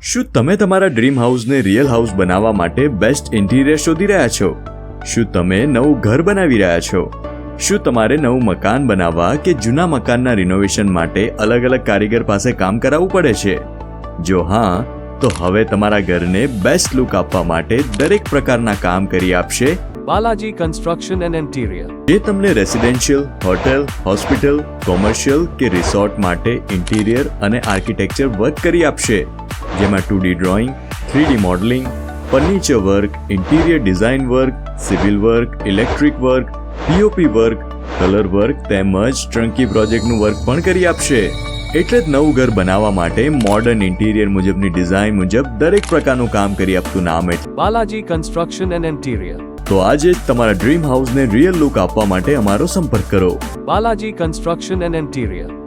શું તમે તમારા ડ્રીમ હાઉસને રિયલ હાઉસ બનાવવા માટે બેસ્ટ ઇન્ટિરિયર શોધી રહ્યા છો? શું તમે નવું ઘર બનાવી રહ્યા છો? શું તમારે નવું મકાન બનાવવા કે જૂના મકાનના રિનોવેશન માટે અલગ અલગ કારીગર પાસે કામ કરાવવું પડે છે? જો હા, તો હવે તમારા ઘરને બેસ્ટ લુક આપવા માટે દરેક પ્રકારના કામ કરી આપશે બાલાજી કન્સ્ટ્રક્શન એન્ડ ઇન્ટિરિયર, જે તમને રેસિડેન્શિયલ, હોટેલ, હોસ્પિટલ, કોમર્શિયલ કે રિસોર્ટ માટે ઇન્ટિરિયર અને આર્કિટેક્ચર વર્ક કરી આપશે, જેમાં 2D drawing, 3D modelling, furniture work, interior design work, civil work, electric work, POP work, colour work તેમજ ટ્રંકી પ્રોજેક્ટનું વર્ક પણ કરી આપશે. એટલે જ નવું ઘર બનાવવા માટે મોડર્ન ઇન્ટિરિયર મુજબની ડિઝાઇન મુજબ દરેક પ્રકારનું કામ કરી આપતું નામ છે બાલાજી કન્સ્ટ્રક્શન એન્ડ ઇન્ટિરિયર. તો આજે જ તમારા ડ્રીમ હાઉસને રિયલ લુક આપવા માટે અમારો સંપર્ક કરો. Balaji construction and interior.